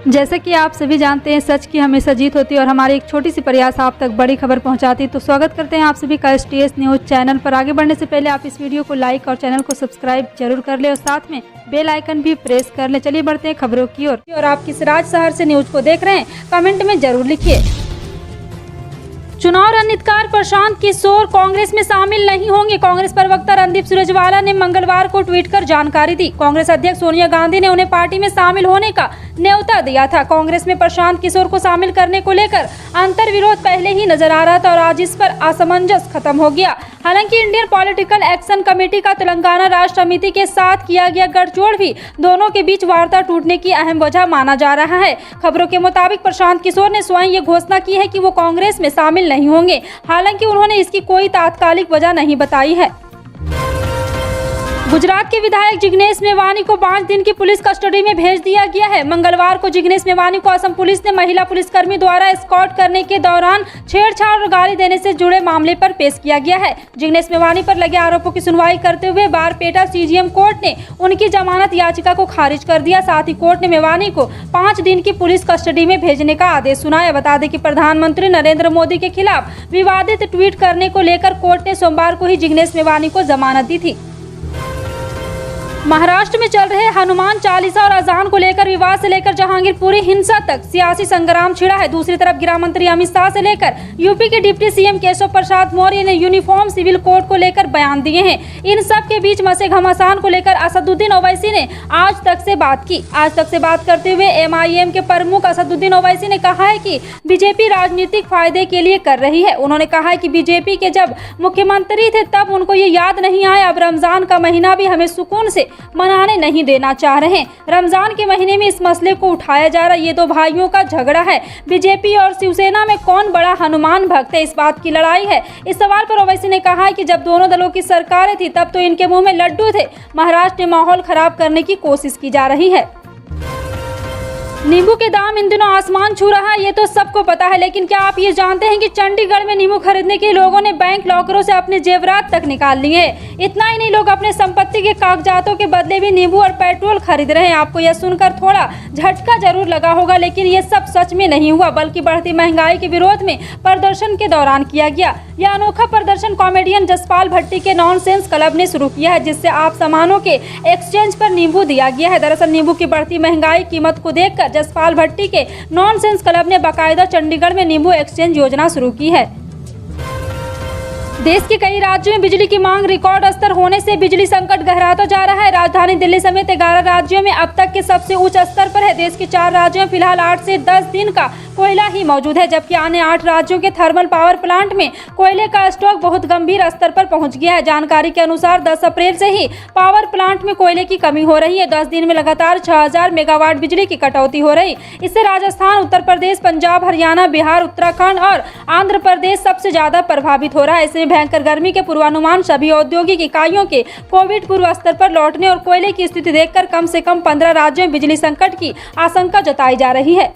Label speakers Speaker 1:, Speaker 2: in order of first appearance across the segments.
Speaker 1: जैसे कि आप सभी जानते हैं, सच की हमेशा जीत होती है और हमारी एक छोटी सी प्रयास आप तक बड़ी खबर पहुंचाती है। तो स्वागत करते हैं आप सभी का STS न्यूज़ चैनल पर। आगे बढ़ने से पहले आप इस वीडियो को लाइक और चैनल को सब्सक्राइब जरूर कर ले और साथ में बेल आइकन भी प्रेस कर ले। चलिए बढ़ते हैं खबरों की ओर। और आप किस राज्य शहर से न्यूज को देख रहे हैं, कमेंट में जरूर लिखिए। चुनाव रणनीतिकार प्रशांत किशोर कांग्रेस में शामिल नहीं होंगे। कांग्रेस प्रवक्ता रणदीप सुरजेवाला ने मंगलवार को ट्वीट कर जानकारी दी। कांग्रेस अध्यक्ष सोनिया गांधी ने उन्हें पार्टी में शामिल होने का न्योता दिया था। कांग्रेस में प्रशांत किशोर को शामिल करने को लेकर अंतर्विरोध पहले ही नजर आ रहा था और आज इस पर असमंजस खत्म हो गया। हालांकि इंडियन पॉलिटिकल एक्शन कमेटी का तेलंगाना राष्ट्र समिति के साथ किया गया गठजोड़ भी दोनों के बीच वार्ता टूटने की अहम वजह माना जा रहा है। खबरों के मुताबिक प्रशांत किशोर ने स्वयं ये घोषणा की है कि वो कांग्रेस में शामिल नहीं होंगे। हालांकि उन्होंने इसकी कोई तात्कालिक वजह नहीं बताई है। गुजरात के विधायक जिग्नेश मेवानी को 5 दिन की पुलिस कस्टडी में भेज दिया गया है। मंगलवार को जिग्नेश मेवानी को असम पुलिस ने महिला पुलिसकर्मी द्वारा एस्कॉर्ट करने के दौरान छेड़छाड़ और गाली देने से जुड़े मामले पर पेश किया गया है। जिग्नेश मेवानी पर लगे आरोपों की सुनवाई करते हुए बारपेटा CGM कोर्ट ने उनकी जमानत याचिका को खारिज कर दिया। साथ ही कोर्ट ने मेवानी को 5 दिन की पुलिस कस्टडी में भेजने का आदेश सुनाया। बता दें कि प्रधानमंत्री नरेंद्र मोदी के खिलाफ विवादित ट्वीट करने को लेकर कोर्ट ने सोमवार को ही जिग्नेश मेवानी को जमानत दी थी। महाराष्ट्र में चल रहे हनुमान चालीसा और अजान को लेकर विवाद से लेकर जहांगीरपुरी हिंसा तक सियासी संग्राम छिड़ा है। दूसरी तरफ गृह मंत्री अमित शाह से लेकर यूपी के डिप्टी CM केशव प्रसाद मौर्य ने यूनिफॉर्म सिविल कोड को लेकर बयान दिए हैं। इन सब के बीच मसे घमासान को लेकर असदुद्दीन ओवैसी ने आज तक से बात की। आज तक से बात करते हुए MIM के प्रमुख असदुद्दीन ओवैसी ने कहा है कि बीजेपी राजनीतिक फायदे के लिए कर रही है। उन्होंने कहा है कि बीजेपी के जब मुख्यमंत्री थे तब उनको ये याद नहीं आया। अब रमजान का महीना भी हमें सुकून से मनाने नहीं देना चाह रहे हैं। रमजान के महीने में इस मसले को उठाया जा रहा है। ये दो भाइयों का झगड़ा है। बीजेपी और शिवसेना में कौन बड़ा हनुमान भक्त है, इस बात की लड़ाई है। इस सवाल पर ओवैसी ने कहा है कि जब दोनों दलों की सरकारें थी तब तो इनके मुंह में लड्डू थे। महाराष्ट्र में माहौल खराब करने की कोशिश की जा रही है। नींबू के दाम इन दिनों आसमान छू रहा है, ये तो सबको पता है। लेकिन क्या आप ये जानते हैं कि चंडीगढ़ में नींबू खरीदने के लोगों ने बैंक लॉकरों से अपने जेवरात तक निकाल लिए हैं। इतना ही नहीं, लोग अपने संपत्ति के कागजातों के बदले भी नींबू और पेट्रोल खरीद रहे हैं। आपको यह सुनकर थोड़ा झटका जरूर लगा होगा, लेकिन ये सब सच में नहीं हुआ, बल्कि बढ़ती महंगाई के विरोध में प्रदर्शन के दौरान किया गया। यह अनोखा प्रदर्शन कॉमेडियन जसपाल भट्टी के नॉनसेंस क्लब ने शुरू किया है, जिससे आप सामानों के एक्सचेंज पर नींबू दिया गया है। दरअसल नींबू की बढ़ती महंगाई कीमत को देखकर जसपाल भट्टी के नॉनसेंस क्लब ने बाकायदा चंडीगढ़ में नींबू एक्सचेंज योजना शुरू की है। देश के कई राज्यों में बिजली की मांग रिकॉर्ड स्तर होने से बिजली संकट गहराता जा रहा है। राजधानी दिल्ली समेत 11 राज्यों में अब तक के सबसे उच्च स्तर पर है। देश के 4 राज्यों में फिलहाल 8 से 10 दिन का कोयला ही मौजूद है, जबकि अन्य 8 राज्यों के थर्मल पावर प्लांट में कोयले का स्टॉक बहुत गंभीर स्तर पर पहुंच गया है। जानकारी के अनुसार 10 अप्रैल से ही पावर प्लांट में कोयले की कमी हो रही है। 10 दिन में लगातार 6000 मेगावाट बिजली की कटौती हो रही। इससे राजस्थान, उत्तर प्रदेश, पंजाब, हरियाणा, बिहार, उत्तराखंड और आंध्र प्रदेश सबसे ज्यादा प्रभावित हो रहा है। इसमें भयंकर गर्मी के पूर्वानुमान सभी औद्योगिक इकाइयों के कोविड पूर्व स्तर पर लौटने और कोयले की स्थिति देखकर कम से कम 15 राज्यों में बिजली संकट की आशंका जताई जा रही है।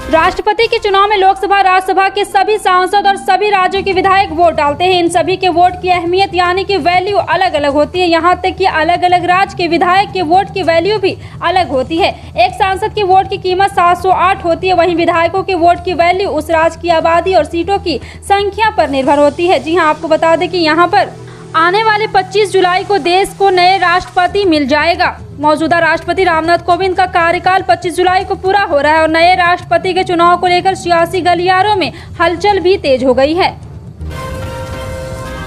Speaker 1: राष्ट्रपति के चुनाव में लोकसभा, राज्यसभा के सभी सांसद और सभी राज्यों के विधायक वोट डालते हैं। इन सभी के वोट की अहमियत यानी कि वैल्यू अलग अलग होती है। यहाँ तक कि अलग अलग राज्य के विधायक के वोट की वैल्यू भी अलग होती है। एक सांसद की वोट की कीमत 708 होती है, वहीं विधायकों के वोट की वैल्यू उस राज्य की आबादी और सीटों की संख्या पर निर्भर होती है। जी हाँ, आपको बता दें कि यहाँ पर आने वाले 25 जुलाई को देश को नए राष्ट्रपति मिल जाएगा। मौजूदा राष्ट्रपति रामनाथ कोविंद का कार्यकाल 25 जुलाई को पूरा हो रहा है और नए राष्ट्रपति के चुनाव को लेकर सियासी गलियारों में हलचल भी तेज हो गई है।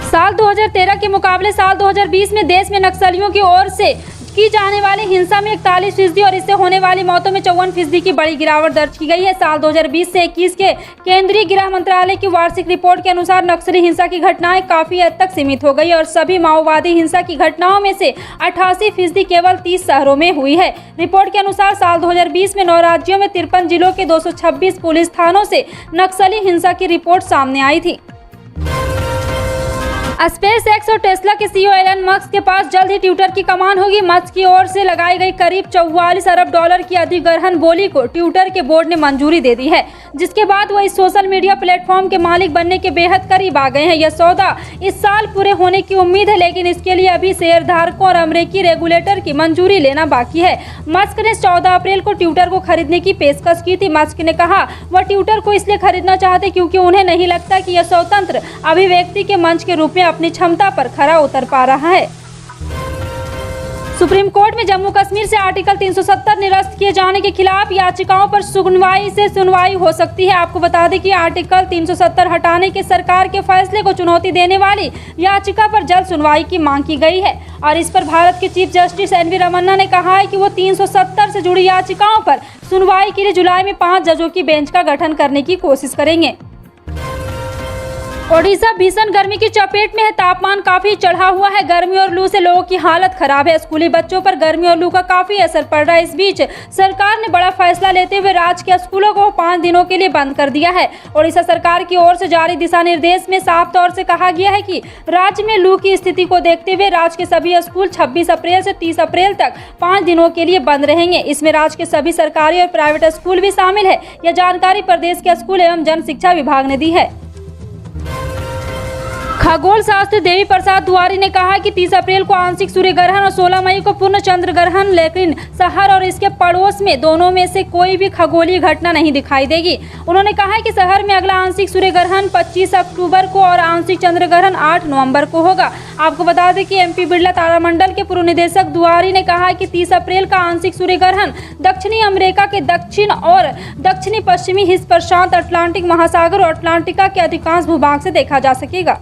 Speaker 1: साल 2013 के मुकाबले साल 2020 में देश में नक्सलियों की ओर से की जाने वाली हिंसा में 41% और इससे होने वाली मौतों में 54% की बड़ी गिरावट दर्ज की गई है। साल 2020 से 21 के केंद्रीय गृह मंत्रालय की वार्षिक रिपोर्ट के अनुसार नक्सली हिंसा की घटनाएं काफी हद तक सीमित हो गई और सभी माओवादी हिंसा की घटनाओं में से 88% केवल 30 शहरों में हुई है। रिपोर्ट के अनुसार साल 2020 में 9 राज्यों में 53 जिलों के 226 पुलिस थानों से नक्सली हिंसा की रिपोर्ट सामने आई थी। स्पेस एक्स और टेस्ला के सीईओ एलन मस्क के पास जल्द ही ट्विटर की कमान होगी। मस्क की ओर से लगाई गई करीब 44 अरब डॉलर की अधिग्रहण बोली को ट्विटर के बोर्ड ने मंजूरी दे दी है, जिसके बाद वो इस सोशल मीडिया प्लेटफॉर्म के मालिक बनने के बेहद करीब आ गए हैं। यह सौदा इस साल पूरे होने की उम्मीद है, लेकिन इसके लिए अभी शेयरधारकों और अमेरिकी रेगुलेटर की मंजूरी लेना बाकी है। मस्क ने 14 अप्रैल को ट्विटर को खरीदने की पेशकश की थी। मस्क ने कहा वह ट्विटर को इसलिए खरीदना चाहते क्योंकि उन्हें नहीं लगता कि यह स्वतंत्र अभिव्यक्ति के मंच के रूप में अपनी क्षमता पर खरा उतर पा रहा है। सुप्रीम कोर्ट में जम्मू कश्मीर से आर्टिकल 370 निरस्त किए जाने के खिलाफ याचिकाओं पर सुनवाई हो सकती है। आपको बता दें कि आर्टिकल 370 हटाने के सरकार के फैसले को चुनौती देने वाली याचिका पर जल्द सुनवाई की मांग की गई है और इस पर भारत के चीफ जस्टिस एनवी रमन्ना ने कहा है कि वो 370 से जुड़ी याचिकाओं पर सुनवाई के लिए जुलाई में 5 जजों की बेंच का गठन करने की कोशिश करेंगे। ओडिशा भीषण गर्मी की चपेट में है। तापमान काफी चढ़ा हुआ है। गर्मी और लू से लोगों की हालत खराब है। स्कूली बच्चों पर गर्मी और लू का काफी असर पड़ रहा है। इस बीच सरकार ने बड़ा फैसला लेते हुए राज्य के स्कूलों को 5 दिनों के लिए बंद कर दिया है। ओडिशा सरकार की ओर से जारी दिशा निर्देश में साफ तौर से कहा गया है कि राज्य में लू की स्थिति को देखते हुए राज्य के सभी स्कूल 26 अप्रैल से 30 अप्रैल तक 5 दिनों के लिए बंद रहेंगे। इसमें राज्य के सभी सरकारी और प्राइवेट स्कूल भी शामिल है। यह जानकारी प्रदेश के स्कूल एवं जन शिक्षा विभाग ने दी है। खगोल शास्त्री देवी प्रसाद दुआरी ने कहा कि 30 अप्रैल को आंशिक सूर्य ग्रहण और 16 मई को पूर्ण चंद्र ग्रहण, लेकिन शहर और इसके पड़ोस में दोनों में से कोई भी खगोलीय घटना नहीं दिखाई देगी। उन्होंने कहा कि शहर में अगला आंशिक सूर्य ग्रहण 25 अक्टूबर को और आंशिक चंद्र ग्रहण 8 नवंबर को होगा। आपको बता दें कि एमपी बिरला तारामंडल के पूर्व निदेशक दुआरी ने कहा कि 30 अप्रैल का आंशिक सूर्य ग्रहण दक्षिणी अमेरिका के दक्षिण और दक्षिणी पश्चिमी हिस्से प्रशांत अटलांटिक महासागर और अटलांटिका के अधिकांश भूभाग से देखा जा सकेगा।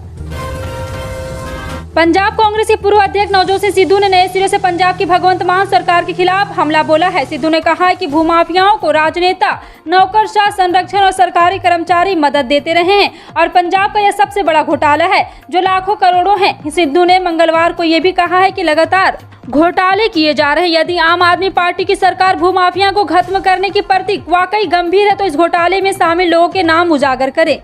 Speaker 1: पंजाब कांग्रेस के पूर्व अध्यक्ष नवजोत सिंह सिद्धू ने नए सिरे से पंजाब की भगवंत मान सरकार के खिलाफ हमला बोला है। सिद्धू ने कहा है कि भूमाफियाओं को राजनेता, नौकरशाह, संरक्षण और सरकारी कर्मचारी मदद देते रहे हैं और पंजाब का यह सबसे बड़ा घोटाला है जो लाखों करोड़ों है। सिद्धू ने मंगलवार को यह भी कहा है कि लगातार घोटाले किए जा रहे हैं। यदि आम आदमी पार्टी की सरकार भूमाफिया को खत्म करने की प्रति वाकई गंभीर है तो इस घोटाले में शामिल लोगों के नाम उजागर करे।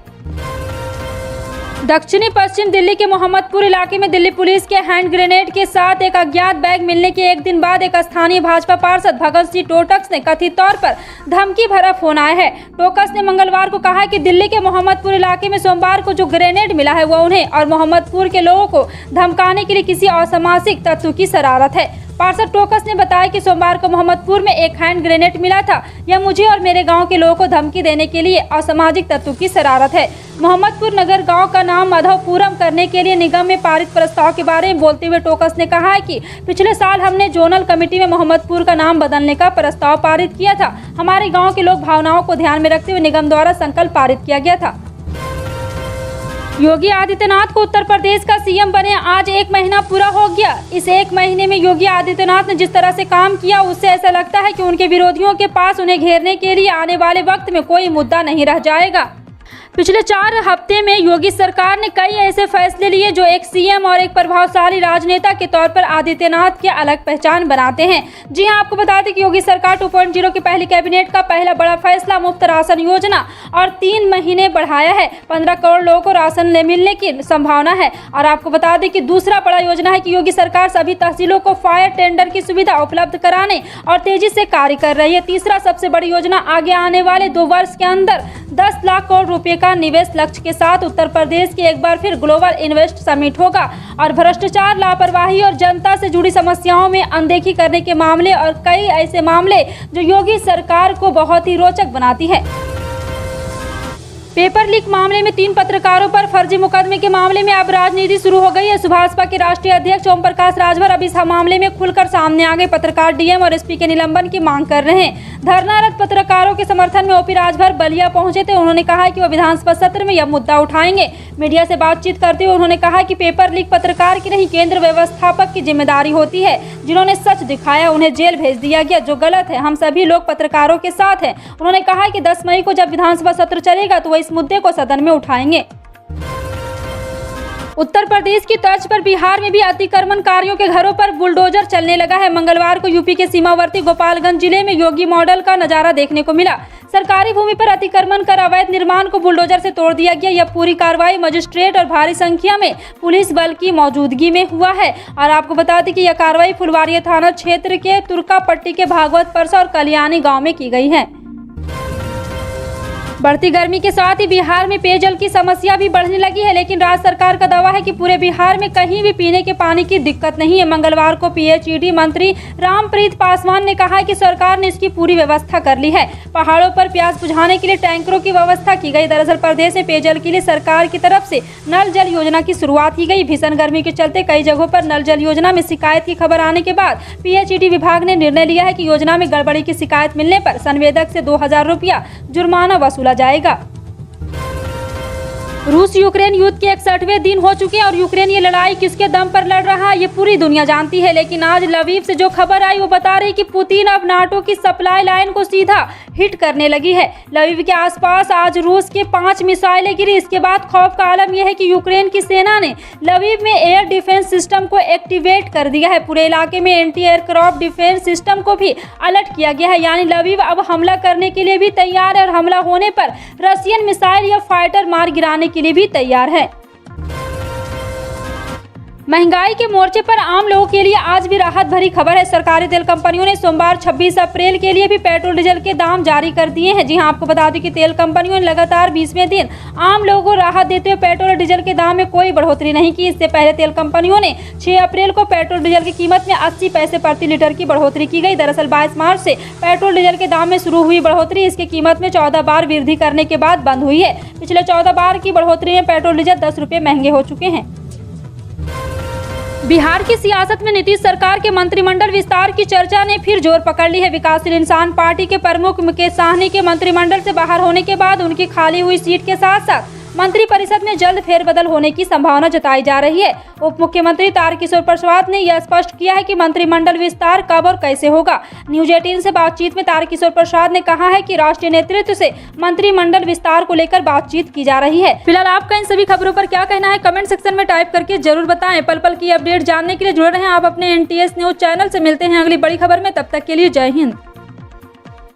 Speaker 1: दक्षिणी पश्चिम दिल्ली के मोहम्मदपुर इलाके में दिल्ली पुलिस के हैंड ग्रेनेड के साथ एक अज्ञात बैग मिलने के एक दिन बाद एक स्थानीय भाजपा पार्षद भगत सिंह टोटक्स ने कथित तौर पर धमकी भरा फोन आया है। टोटक्स ने मंगलवार को कहा कि दिल्ली के मोहम्मदपुर इलाके में सोमवार को जो ग्रेनेड मिला है वह उन्हें और मोहम्मदपुर के लोगों को धमकाने के लिए किसी असामाजिक तत्व की शरारत है। पार्षद टोकस ने बताया कि सोमवार को मोहम्मदपुर में एक हैंड ग्रेनेड मिला था। यह मुझे और मेरे गांव के लोगों को धमकी देने के लिए असामाजिक तत्वों की शरारत है। मोहम्मदपुर नगर गांव का नाम माधवपुरम करने के लिए निगम में पारित प्रस्ताव के बारे में बोलते हुए टोकस ने कहा है कि पिछले साल हमने जोनल कमेटी में मोहम्मदपुर का नाम बदलने का प्रस्ताव पारित किया था। हमारे गाँव के लोग भावनाओं को ध्यान में रखते हुए निगम द्वारा संकल्प पारित किया गया था। योगी आदित्यनाथ को उत्तर प्रदेश का सीएम बने आज 1 महीना पूरा हो गया। इस 1 महीने में योगी आदित्यनाथ ने जिस तरह से काम किया उससे ऐसा लगता है कि उनके विरोधियों के पास उन्हें घेरने के लिए आने वाले वक्त में कोई मुद्दा नहीं रह जाएगा। पिछले 4 हफ्ते में योगी सरकार ने कई ऐसे फैसले लिए जो एक सीएम और एक प्रभावशाली राजनेता के तौर पर आदित्यनाथ की अलग पहचान बनाते हैं। जी हां, आपको बता दें कि योगी सरकार 2.0 की पहली कैबिनेट का पहला बड़ा फैसला मुफ्त राशन योजना और 3 महीने बढ़ाया है। 15 करोड़ लोगों को राशन मिलने की संभावना है। और आपको बता दें कि दूसरा बड़ा योजना है कि योगी सरकार सभी तहसीलों को फायर टेंडर की सुविधा उपलब्ध कराने और तेजी से कार्य कर रही है। तीसरा सबसे बड़ी योजना आगे आने वाले 2 वर्ष के अंदर 10 लाख करोड़ रुपए का निवेश लक्ष्य के साथ उत्तर प्रदेश की एक बार फिर ग्लोबल इन्वेस्ट समिट होगा। और भ्रष्टाचार, लापरवाही और जनता से जुड़ी समस्याओं में अनदेखी करने के मामले और कई ऐसे मामले जो योगी सरकार को बहुत ही रोचक बनाती है। पेपर लीक मामले में 3 पत्रकारों पर फर्जी मुकदमे के मामले में अब राजनीति शुरू हो गई है। सुभाषपा के राष्ट्रीय अध्यक्ष ओम प्रकाश राजभर अब इस मामले में खुलकर सामने आ गए। पत्रकार डीएम और एसपी के निलंबन की मांग कर रहे हैं। धरनारत पत्रकारों के समर्थन में ओपी राजभर बलिया पहुंचे थे। उन्होंने कहा कि वह विधानसभा सत्र में यह मुद्दा उठाएंगे। मीडिया से बातचीत करते हुए उन्होंने कहा कि पेपर लीक पत्रकार की नहीं, केंद्र व्यवस्थापक की जिम्मेदारी होती है। जिन्होंने सच दिखाया उन्हें जेल भेज दिया गया, जो गलत है। हम सभी लोग पत्रकारों के साथ हैं। उन्होंने कहा कि 10 मई को जब विधानसभा सत्र चलेगा तो वह इस मुद्दे को सदन में उठाएंगे। उत्तर प्रदेश की तर्ज पर बिहार में भी अतिक्रमणकारियों के घरों पर बुलडोजर चलने लगा है। मंगलवार को यूपी के सीमावर्ती गोपालगंज जिले में योगी मॉडल का नजारा देखने को मिला। सरकारी भूमि पर अतिक्रमण कर अवैध निर्माण को बुलडोजर से तोड़ दिया गया। यह पूरी कार्रवाई मजिस्ट्रेट और भारी संख्या में पुलिस बल की मौजूदगी में हुआ है। और आपको बता दें कि यह कार्रवाई फुलवारिया थाना क्षेत्र के तुर्कापट्टी के भागवत परसा और कल्याणी गाँव में की गई है। बढ़ती गर्मी के साथ ही बिहार में पेयजल की समस्या भी बढ़ने लगी है, लेकिन राज्य सरकार का दावा है कि पूरे बिहार में कहीं भी पीने के पानी की दिक्कत नहीं है। मंगलवार को पीएचईडी मंत्री रामप्रीत पासवान ने कहा है कि सरकार ने इसकी पूरी व्यवस्था कर ली है। पहाड़ों पर प्यास बुझाने के लिए टैंकरों की व्यवस्था की गई। दरअसल प्रदेश में पेयजल के लिए सरकार की तरफ से नल जल योजना की शुरुआत की गई। भीषण गर्मी के चलते कई जगहों पर नल जल योजना में शिकायत की खबर आने के बाद पीएचईडी विभाग ने निर्णय लिया है कि योजना में गड़बड़ी की शिकायत मिलने पर संवेदक से 2000 रुपया जुर्माना वसूला जाएगा। रूस यूक्रेन युद्ध के 61वें दिन हो चुके हैं और यूक्रेन ये लड़ाई किसके दम पर लड़ रहा है ये पूरी दुनिया जानती है। लेकिन आज लवीव से जो खबर आई वो बता रही कि पुतिन अब नाटो की सप्लाई लाइन को सीधा हिट करने लगी है। लवीव के आसपास आज रूस के 5 मिसाइलें गिरी। इसके बाद खौफ का आलम यह है कि यूक्रेन की सेना ने लवीव में एयर डिफेंस सिस्टम को एक्टिवेट कर दिया है। पूरे इलाके में एंटी एयरक्राफ्ट डिफेंस सिस्टम को भी अलर्ट किया गया है। यानी लवीव अब हमला करने के लिए भी तैयार है और हमला होने पर रशियन मिसाइल या फाइटर मार गिराने के लिए भी तैयार है। महंगाई के मोर्चे पर आम लोगों के लिए आज भी राहत भरी खबर है। सरकारी तेल कंपनियों ने सोमवार 26 अप्रैल के लिए भी पेट्रोल डीजल के दाम जारी कर दिए हैं। जी हां, आपको बता दें कि तेल कंपनियों ने लगातार 20वें दिन आम लोगों को राहत देते हुए पेट्रोल और डीजल के दाम में कोई बढ़ोतरी नहीं की। इससे पहले तेल कंपनियों ने 6 अप्रैल को पेट्रोल डीजल की कीमत में 80 पैसे प्रति लीटर की बढ़ोतरी की गई। दरअसल 22 मार्च से पेट्रोल डीजल के दाम में शुरू हुई बढ़ोतरी इसकी कीमत में 14 बार वृद्धि करने के बाद बंद हुई है। पिछले 14 बार की बढ़ोतरी में पेट्रोल डीजल 10 रुपये महंगे हो चुके हैं। बिहार की सियासत में नीतीश सरकार के मंत्रिमंडल विस्तार की चर्चा ने फिर जोर पकड़ ली है। विकासशील इंसान पार्टी के प्रमुख मुकेश साहनी के मंत्रिमंडल से बाहर होने के बाद उनकी खाली हुई सीट के साथ साथ मंत्रिपरिषद में जल्द फेरबदल होने की संभावना जताई जा रही है। उप मुख्यमंत्री तारकिशोर प्रसाद ने यह स्पष्ट किया है कि मंत्रिमंडल विस्तार कब और कैसे होगा। न्यूज 18 से बातचीत में तारकिशोर प्रसाद ने कहा है कि राष्ट्रीय नेतृत्व से मंत्रिमंडल विस्तार को लेकर बातचीत की जा रही है। फिलहाल आपका इन सभी खबरों पर क्या कहना है कमेंट सेक्शन में टाइप करके जरूर बताएं। पल पल की अपडेट जानने के लिए जुड़े रहें आप अपने NTS न्यूज चैनल से। मिलते हैं अगली बड़ी खबर में, तब तक के लिए जय हिंद।